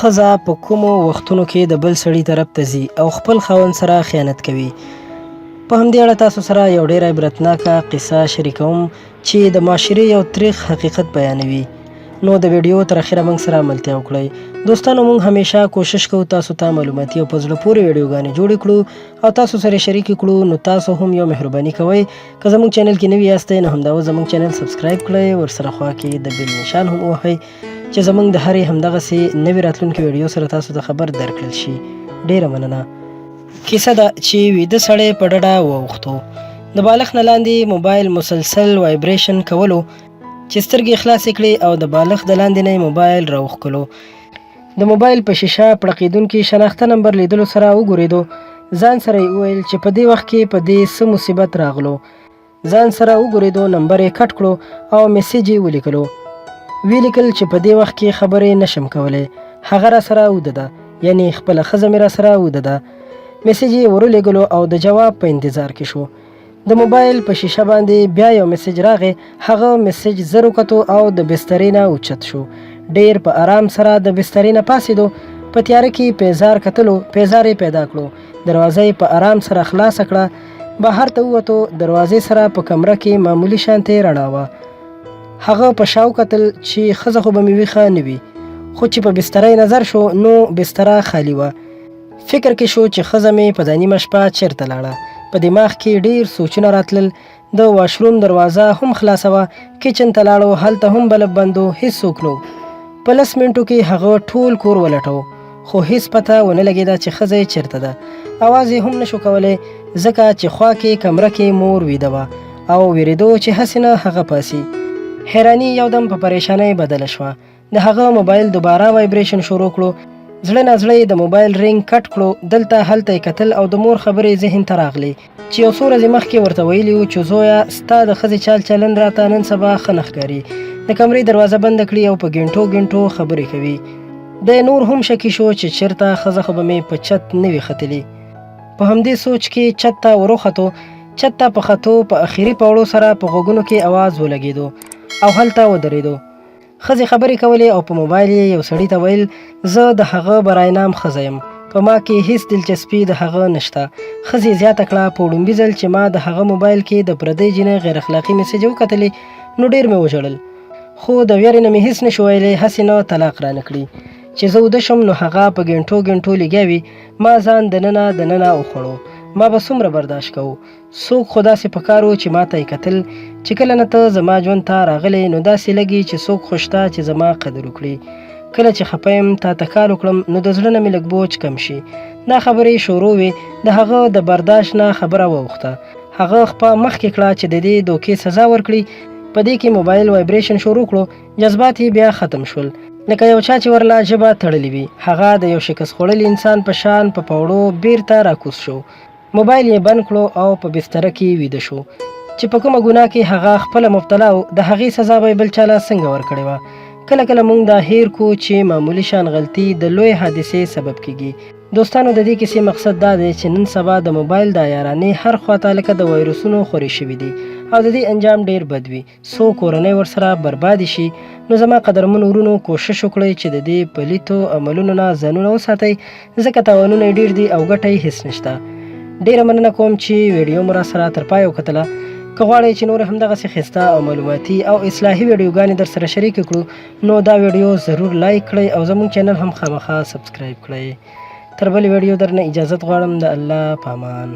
ښځه په کومو وختونو کې د بل سړي طرف ته ځي او خپل خاوند سره خیانت کوي. په همدې اړه تاسو سره یو ډېره عبرتناکه قصه شریکوم چې د معاشرې یو تریخ حقیقت بیانوي. نو د ویډیو تر اخره موږ سره ملتیا وکړئ. دوستانو، موږ همیشه کوشش کوو تاسو ته معلوماتي او په زړه پورې ویډیوګانې جوړې کړو او تاسو سره شریکې کړو. نو تاسو هم یو مهرباني کوئ، که زموږ چینل کې نوي یاستئ نو همدا اوس زموږ چینل سبسکرایب کړئ، ورسره خوا کې د بیل نشان هم ووهئ چې زموږ د هرې همدغسې نوې راتلونکې ویډیو سره تاسو ته خبر درکړل شي. ډیره مننه. کیسه ده چې ویده سړی په ډډه واوښتو. د بالښت نه لاندې موبایل مسلسل وایبریشن کولو چې سترګې خلاصې کړې او د بالښت د لاندې نه یې موبایل راوښکلو. د موبایل په شیشه پړقېدونکي شناخته نمبر لیدلو سره وګورېدو. ځان سره یې وویل چې په دې وخت کې په دې څه مصیبت راغلو. ځان سره وګورېدو، نمبر یې کټ کړو او میسیج یې ولیکلو. ویې لیکل چې په دې وخت کې خبرې نشم کولی، هغه را سره وده ده، یعنې خپله ښځه مې را سره وده ده. میسیج یې ورولېږلو او د جواب په انتظار کې شو. د موبایل په شیشه باندې بیا یو میسیج راغی. هغه میسیج زر وکتو او د بسترې نه اوچت شو. ډېر په آرام سره د بسترې نه پاڅېدو. په تیاره کې پیزار کتلو، پیزار یې پیدا کړو. دروازه یې په آرام سره خلاصه کړه. بهر ته ووتو. دروازې سره په کمره کې معمولي شانتې رڼا وه. هغه په شاو کتل چې ښځه خو به مې ویښه نه وي، خو چې په بستره یې نظر شو نو بستره خالي وه. فکر کې شو چې ښځه مې په دا نیمه شپه چېرته لاړه. په دماغ کې ډېر سوچونه راتلل. د واشروم دروازه هم خلاصه وه. کچن ته لاړو، هلته هم بلب بند و، هېڅوک نه و. په 10 منټو کې هغه ټول کور ولټو، خو هېڅ پته ونه لګېده چې ښځه یې چېرته ده. اواز یې هم نشو کولی، ځکه چې خوا کې کمره کې مور ویده وه او وېرېدو چې هسې نه هغه پاسي. حیراني یودم په پریشانۍ بدله شوه. د هغه موبایل دوباره وایبریشن شروع کړو. زړه نا زړه یې د موبایل رینګ کټ کړو. دلته هلته یې کتل او د مور خبرې ذهن ته راغلې چې یو څو ورځې مخکې ورته ویلي وو چې زویه ستا د ښځې چال چلند راته نن سبا ښه نه ښکاري. د کمرې دروازه بنده کړي او په ګنټو ګنټو خبرې کوي. د نور هم شکي شو چې چېرته ښځه خو به مې په چت نه وي ختلې. په همدې سوچ کې چت ته وروختو. چت ته په ختو په اخري پوړو سره په غوږونو کې اواز ولګېدو او هلته ودرېدو. ښځې خبرې کولې او په موبایل یې یو سړي ته ویل زه د هغه برای نام ښځه یم، په ما کې هیڅ دلچسپي د هغه نشته. ښځې زیاته کړه په وړومبي ځل چې ما د هغه موبایل کې د پردۍ جینۍ غیر اخلاقي میسیج وکتلې نو ډېر مې وژړل، خو د ویرې نه مې هیڅ نشو ویلی، هسې نه طلاق رانه کړي. چې زه وده شم نو هغه په ګنټو ګنټو لګیا وي. ما ځان دننه وخوړو. ما به څومره برداشت کوو؟ څوک خو داسې په کار و چې ما ته یې کتل چې کله نه ته زما ژوند ته راغلی نو داسې لګي چې څوک خو شته چې زما قدر وکړي. کله چې خفه یم تا ته کار وکړم نو د زړه نه مې لږ بوج کم شي. دا خبرې شروع وې. د هغه د برداشت نه خبره واوښته. هغه خپه مخکې کړه چې د دې دوکې سزا ورکړي. په دې کې موبایل وایبریشن شروع کړو. جذبات یې بیا ختم شول، لکه یو چا چې ورله ژبه تړلې وي. هغه د یو شکست خوړلي انسان په شان په پوړو بیرته راکوز شو. موبایل یې بند کړو او په بستره کې ویده شو. چې په کومه ګناه کې هغه خپله مبتلا و، د هغې سزا به یې بل چاله څنګه ورکړې وه. کله کله موږ دا هیر کو چې معمولي شان غلطي د لوی حادثې سبب کیږي. دوستانو، د دې کیسې مقصد دا دی چې نن سبا د موبایل د عیارانې هر خواته لکه د وایرسونو خورې شوي دي او د دې انجام ډیر بد وي. څو کورنۍ ورسره بربادي شي. نو زما قدرمن ورونو، کوشش وکړئ چې د دې پلیتو عملونو نه ځانونه وساتئ، ځکه تاوانونه یې ډیر دي او ګټه یې هېڅ نشته. ډیره مننه کوم چې ویډیو مو را سره تر پایه وکتله. که غواړئ چې نور همدغسې ښایسته او معلوماتي او اصلاحي ویډیوګانې در سره شریکې کړو نو دا ویډیو ضرور لایک کړئ او زموږ چینل هم خامخا سبسکرایب کړئ. تر بلې ویډیو درنه اجازت غواړم. د الله په امان.